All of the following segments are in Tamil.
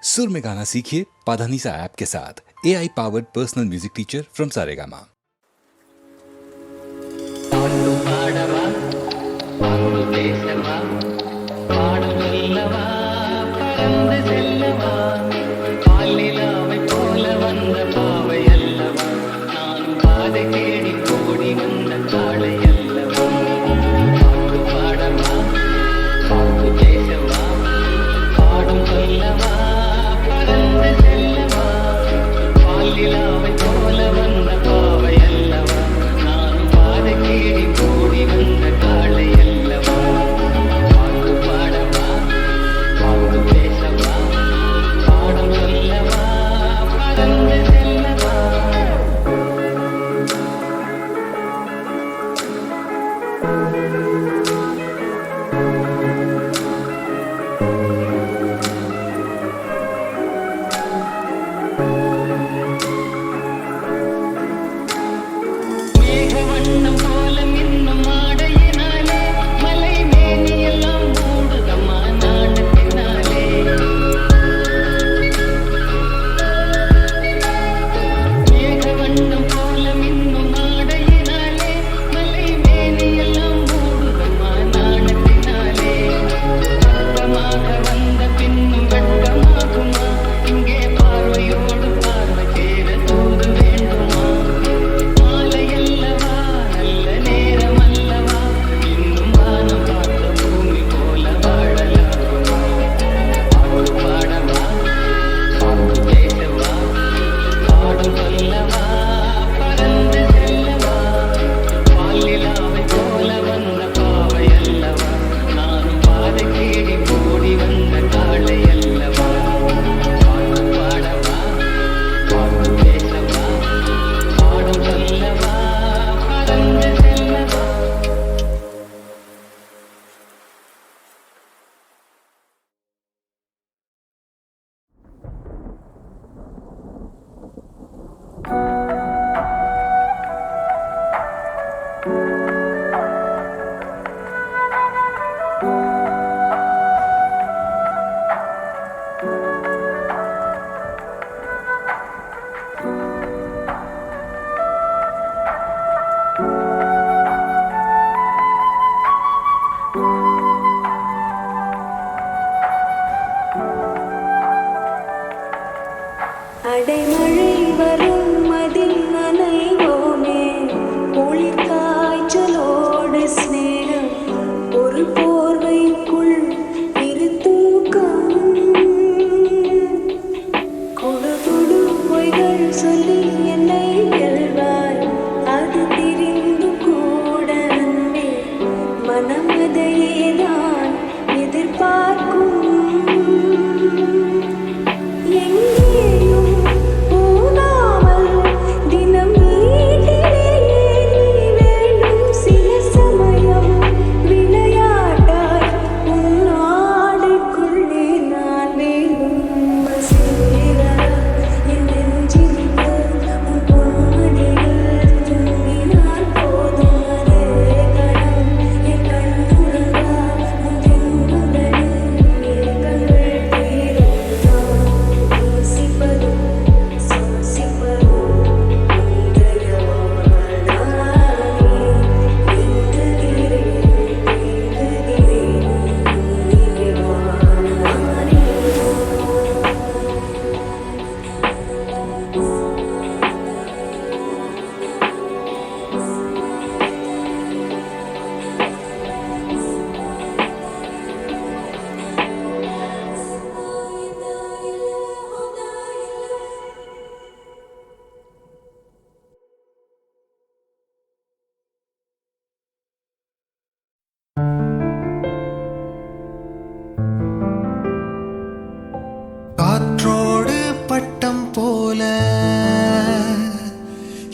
सुर में गाना सीखिए पाधानीसा ऐप के साथ। AI powered personal music teacher from Saregama.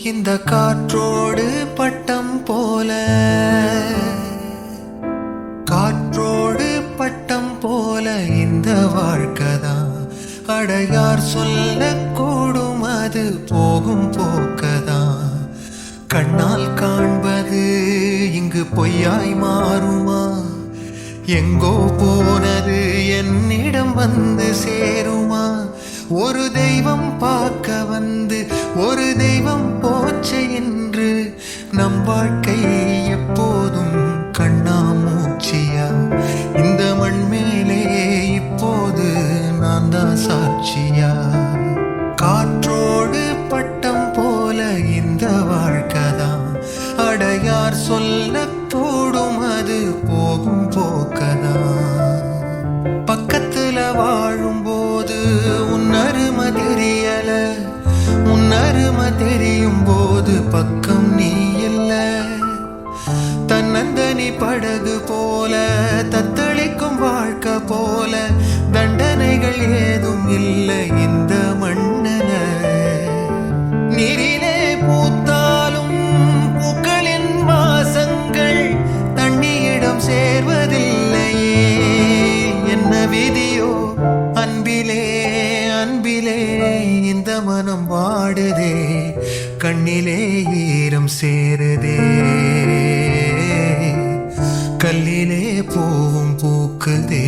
இந்த காற்றோடு பட்டம் போல காற்றோடு பட்டம் போல இந்த வாழ்க்கைதான் அடையார் சொல்ல கூடும் அது போகும் போக்கதான் கண்ணால் காண்பது இங்கு பொய்யாய் மாறுமா எங்கோ போனது என்னிடம் வந்து சேருமா ஒரு தெய்வம் பார்க்க வந்து ஒரு தெய்வம் போச்சே என்று நம் வாழ்க்கை எப்போதும் கண்ணாமூச்சியா? இந்த மண் மேலே இப்போது நான் தான் சாட்சியா? காற்றோடு பட்டம் போல இந்த வாழ்க்கைதான், அடையார் சொல்லக்கூடும் அது போகும் போக்கதான். பக்கத்துல வாழும்போது உன்னருமை தெரியல, உன்னருமை தெரியும் போது பக்கம் நீ இல்ல. தன்னந்தனி படகு போல தத்தளிக்கும் வாழ்க்கை போல தண்டனைகள் ஏதும் இல்லை இந்த மண்ணில. நீரிலே பூத்தாலும் பூக்களின் வாசங்கள் தண்ணியிடம் சேர்வதில்லையே. என்ன விதியோ அன்பிலே அன்பிலே இந்த மனம் வாடுதே, கண்ணிலே ஈரம் சேருதே, கல்லிலே பூவும் பூக்குதே.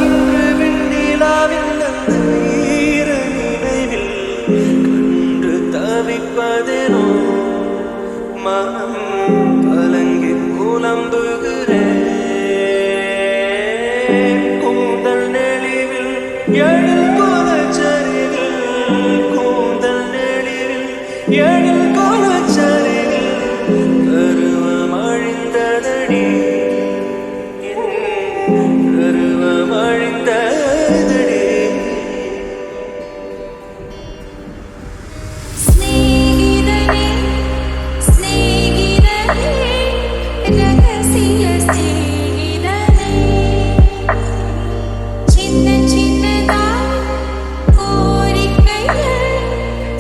இன்று விண்ணிலாவில் அந்த ஈர நினைவில் கண்டு தவிப்பதெனோ மனம் கலங்கி புலம்புகிறேன். கூந்தல் நெளிவில் எழில் கோலச்சரிவில், கூந்தல் நெளிவில் எழில் கோலச்சரிவில் கருவம் அழிந்ததடி, கருவம் அழிந்ததடி. ஸ்நேகிதனே ஸ்நேகிதனே ரகசிய ஸ்நேகிதனே, சின்ன சின்னதாய் கோரிக்கைகள்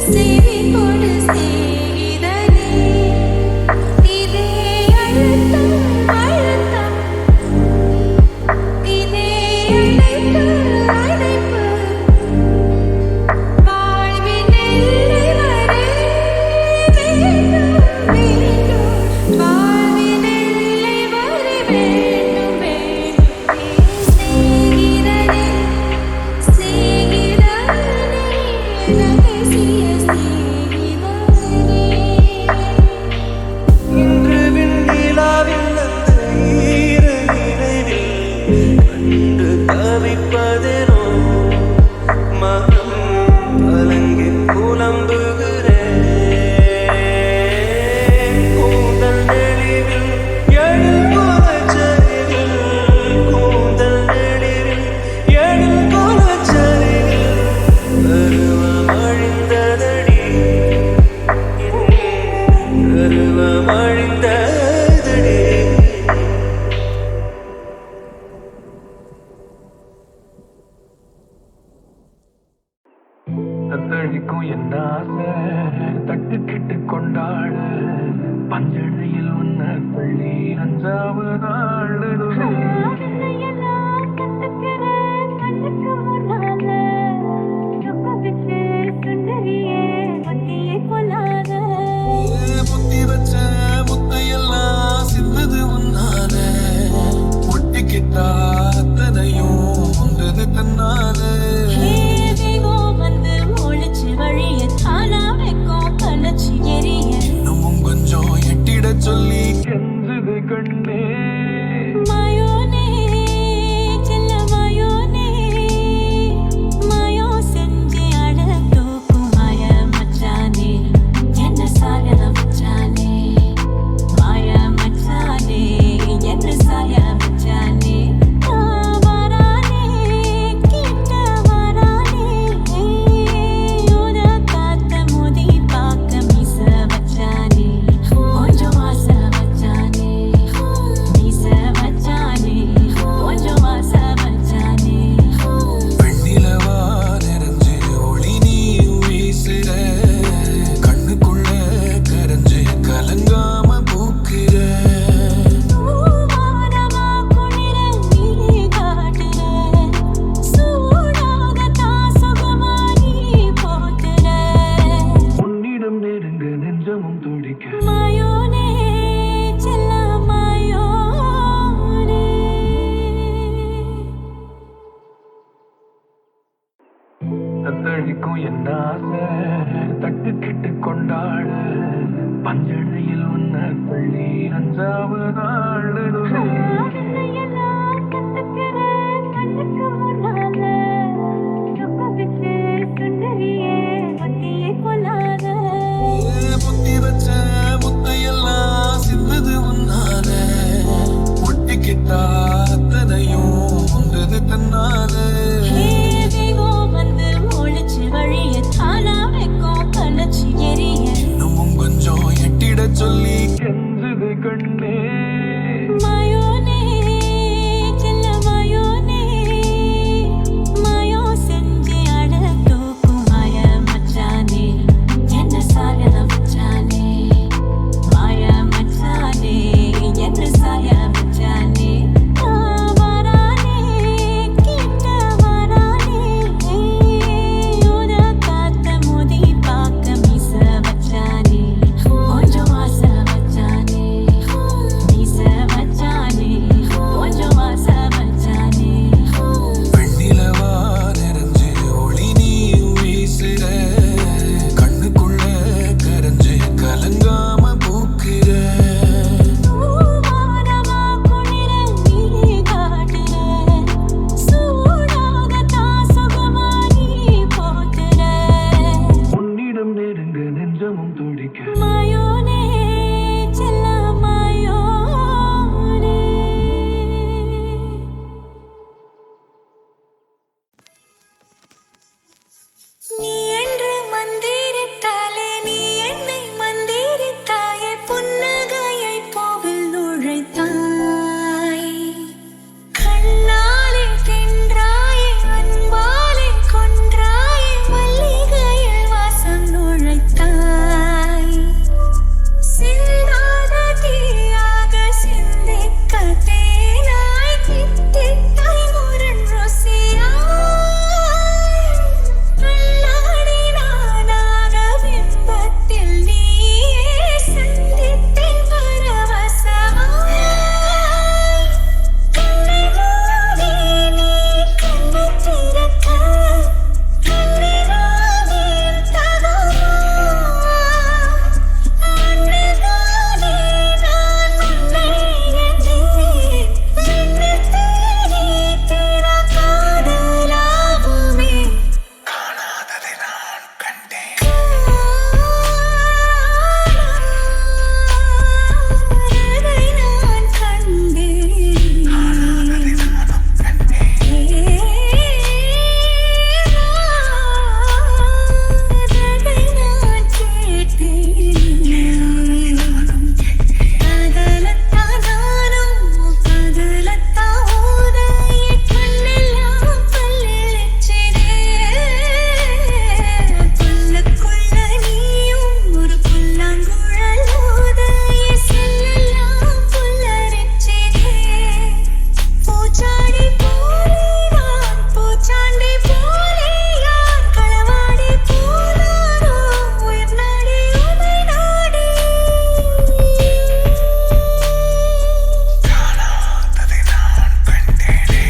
செவி கொடு ஸ்நேகிதனே. இதே அழுத்தம் அழுத்தம், இதே அழைப்பு அழைப்பு, வாழ்வின் எல்லை வரை வேண்டும் வேண்டும், வாழ்வின் எல்லை வரை வேண்டும் வேண்டும். சிநேகிதனே சிநேகிதனே ரகசிய சிநேகிதனே. இன்று விண்ணிலாவில் அந்த ஈர நினைவில் கண்டு தவிப்பதெனோ மனம் கலங்கி புலம்புகிறேன். கூந்தல் நெளிவில் எழில் கோலச்சரிவில், கூந்தல் நெளிவில் எழில் கோலச்சரிவில் கருவம் அழிந்ததடி, கருவம் அழிந்ததடி. தத்தளிக்கும் என்ன ஆசை தட்டுக்கிட்டு கொண்டாட, பஞ்சனையில் உன்ன பள்ளி அஞ்சாவது ஆசையெல்லாம் கத்துக்கிறேன் கண்ணுக்கு முன்னால, சுகவிச்சு சுந்தரியே வண்டியை கொள்ளாத. முத்தி வச்ச முத்தையெல்லாம் சிந்தது உன்னால, ஒட்டிக்கிட்டா அத்தனையும் வந்தது தன்னால. தெய்வம் வந்து ஒழிச்சு வழிய தானா வைக்கும் கலச்சி எரிய. இன்னமும் கொஞ்சம் எட்டிட சொல்லி கெஞ்சது கண்ணே. மாயோனே செல்ல மாயோனே, மாயோ செஞ்சு அட தூக்கும் மாய மச்சானே, என்ன சாய மச்சானே, மாய மச்சானே, என்ன சாய மச்சானே. வரானே கிட்ட வரானே, உத காத்த முதி பார்க்க மிச வச்சானே, கொஞ்சம் ஆசை வச்சானே. என் ஆசை தட்டுக்கிட்டு கொண்டாட பஞ்சனையில் உன்ன பள்ளி 5வது நாள் ஆசையெல்லாம் கத்துக்கிறேன் கண்ணுக்கு முன்னால சுப்பதிச்சு சுந்தரியே பத்தியை கொள்ளாத புத்தி வச்ச முத்தையெல்லாம் சிந்தது உன்னால ஒட்டிக்கிட்டா அத்தனையும் வந்தது தன்னால தெய்வம் வந்து ஒழிச்சு வழிய தானா வைக்கும் கலச்சி எரிய இன்னமும் கொஞ்சம் எட்டிட சொல்லி கெஞ்சது கண்ணே மாயோனே செல்ல மாயோனே மாயோ செஞ்சு அட தூக்கும் மாய மச்சானே என்ன சாய மச்சானே மாய மச்சானே என்ன சாய மச்சானே வரானே கிட்ட வரானே யோத காத்த மோதி பார்க்க மீச மச்சானே கொஞ்சம் ஆசை மச்சானே மீச மச்சானே கொஞ்சம் ஆசை மச்சானே வெண்ணிலவா நிறைஞ்சு ஒளி நீ வீசுற கண்ணுக்குள்ள கரைஞ்சு கலங்காம பூக்குற வானமா குளிர நீ காட்டுற சூடாக தாசகமா நீ போட்டுற உன்னிடம் நெருங்க நெஞ்சமும் துடிக்க மாயோனே செல்ல மாயோனே நீ என்று மந்திரித்தாலே நீ என்னை மந்திரித்தாயே புன்னகையை போவில் நுழைத்தாய் கண்ணாலே தின்றாயே அன்பாலே கொன்றாயே மல்லிகையில் வாசம் நுழைத்தாய் சிந்தாத தீயாக சிந்திக்க தேனாய் கிட்டிட்டாய் முரண் ருசியாய் அல்லாடி நானாக பிம்பத்தில் நீயே சந்தித்தேன் பரவசமாய் கண்ணை மூடி நீ கண்ணை திறக்க கண்ணினாலே தகவா அன்னைதானே நான் உன்னை எண்ணேன் என்னை தேடி திற காதலாகுமே காணாததை நான் கண்டேன் காணாததை நான் கண்டேன் நானும் கண்டேன் காதலை நான் கேட்டேன் காதலத்தான் நானும் காதலத்தான் ஓத என் கண்ணெல்லாம் பல்லிழிச்சிடே புல்லுக்குள்ள நீயும் ஒரு புல்லாங்குழல் ஓத என் செல்லெல்லாம் புல்லரிச்சிடே பூச்சாடி போலே நான் பூச்சாண்டி போலே யார் களவாடி போனாரோ உயிர் நாடி உமை நாடி காணாததை நான் கண்டேனே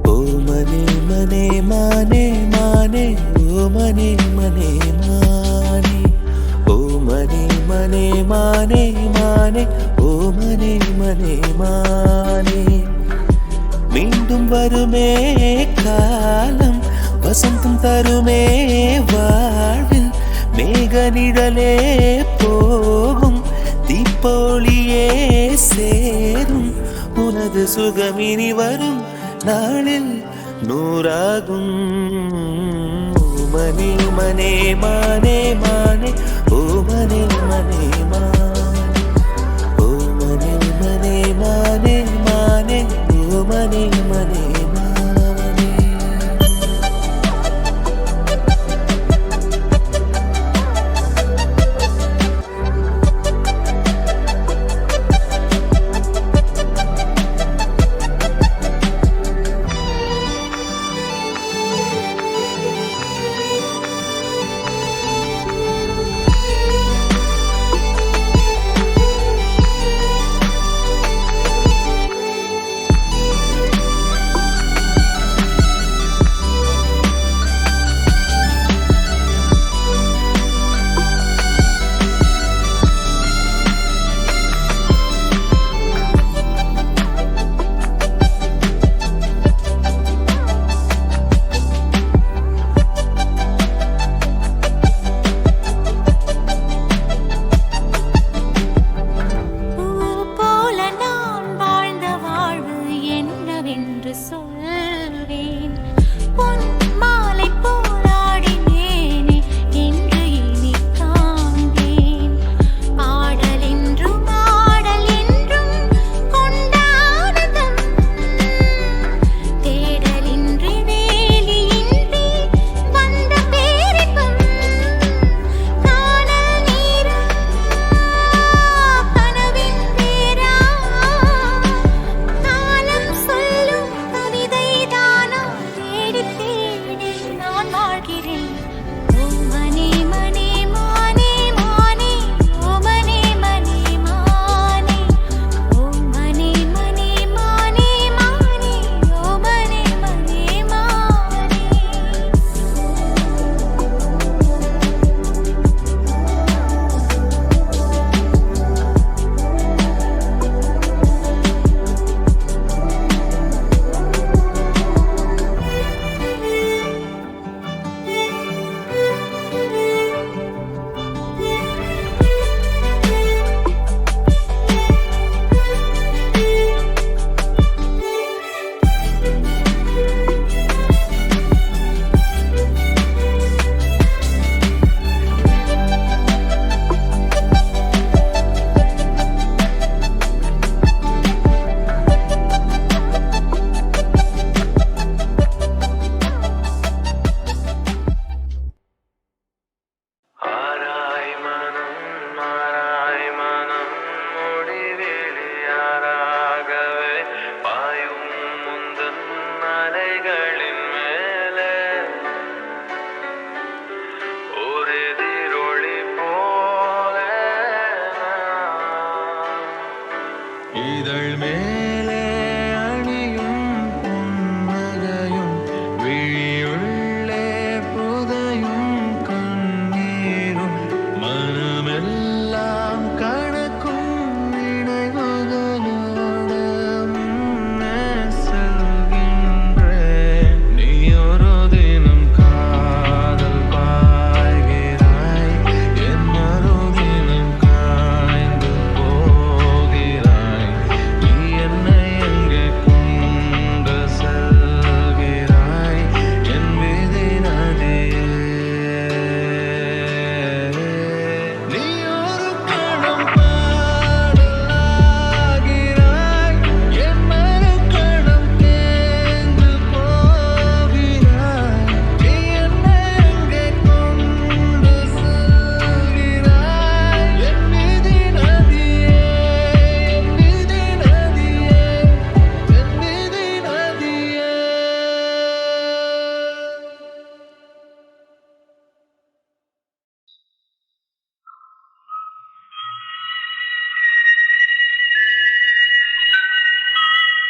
ओ मने मने माने माने ओ मने मने माने ओ मने मने माने माने ओ मने मने माने மீண்டும் வருமே காலம் வசந்தம் தருமே வாழ்வில் மேக நிழலே போகும் தீப்பொழியே சேரும் உனது சுகமினி வரும் நாளில் நூறாகும் மனே மனே மானே மானே ஓ மனே மனே மானே ஓ மனே மனே மானே மானே ஓ மனே மனே மானே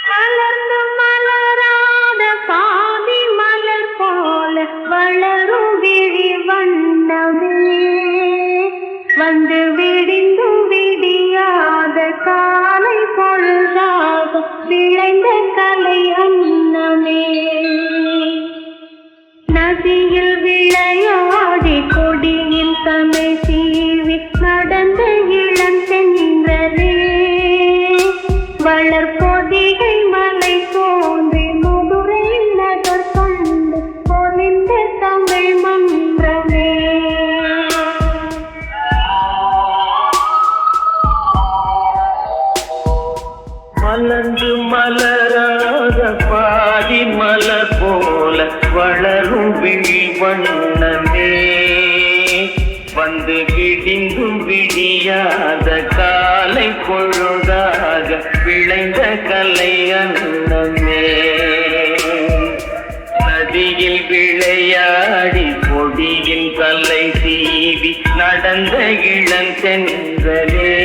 மலர்ந்து மலராத பாதி மலர் போல வளரும் விழி வண்ணமே வந்து விடிந்தும் விடியாத காலை பொழுதாக விளைந்த கலை அன்னமே நதியில் விளையாடி கொடியின் தமை சீவி நடந்த இளம் தென்றலே வளர்பொதிகை மலை தோன்றி மதுரை நகர் கண்டு பொலிந்த தமிழ் மன்றமே மலர்ந்து மலராத பாதி மலர் போல வளரும் விழி வண்ணமே வந்து விடிந்தும் விடியாத காலை பொழுதாக விளைந்த கலை அன்னமே நதியில் விளையாடி கொடியின் தலை சீவி நடந்த இளந்தென்றலே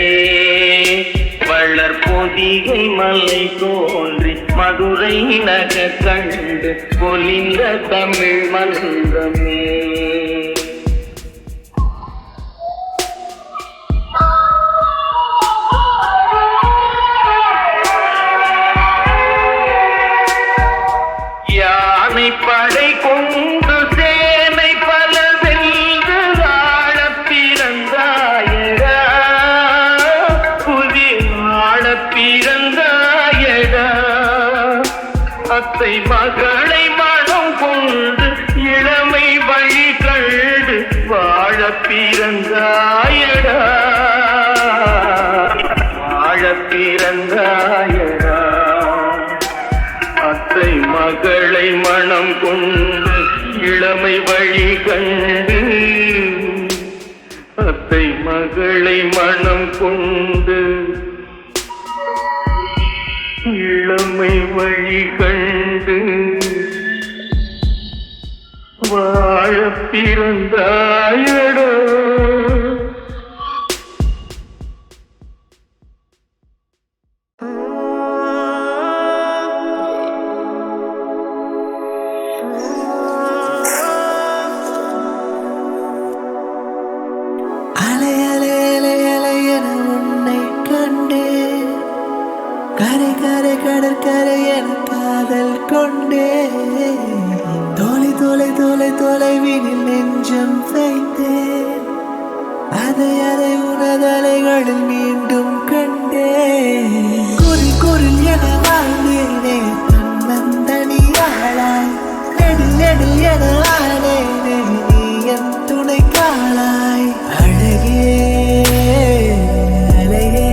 வளர்பொதிகை மலை தோன்றி மதுரை நகர் கண்டு பொலிந்த தமிழ் மன்றமே யானை படை கொண்டு சேனை பல வென்று ஆளப் பிறந்தாயடா புதிய ஆளப் பிறந்தாயடா அத்தை மகளை மனம் கொண்டு இளமை வழி கண்டு வாழப் பிறந்தாயடா வாழப் பிறந்தாயடா அத்தை மகளை மனம் கொண்டு இளமை வழி கண்டு அத்தை மகளை மனம் கொண்டு இளமை வழி கண்டு வாழப் பிறந்தாயடா அலை அலை அலை அலை என உன்னை கண்டே கரை கரை கடற்கரை என காதல் கொண்டே தொலை தொலை தொலை தொலைவினில் நெஞ்சம் வைத்தேன் அதை அதை உனதலைகளில் மீண்டும் கண்டே குரில் குரில் என வாழ்ந்தேனே தன்னந்தனியாளாய் நெடில் நெடில் என ஆனேனே நீ என் துணை காளாய் அழகே அழகே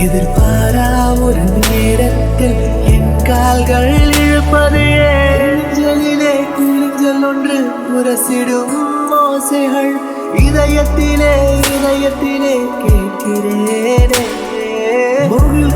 எதிர்பாரா ஒரு நேரத்தில் என் கால்கள் இழுப்பது ஏஞ்சலிலே குறிஞ்சல் ஒன்று முரசிடும் ஓசைகள் இதயத்திலே இதயத்திலே கேட்கிறேனே முகில்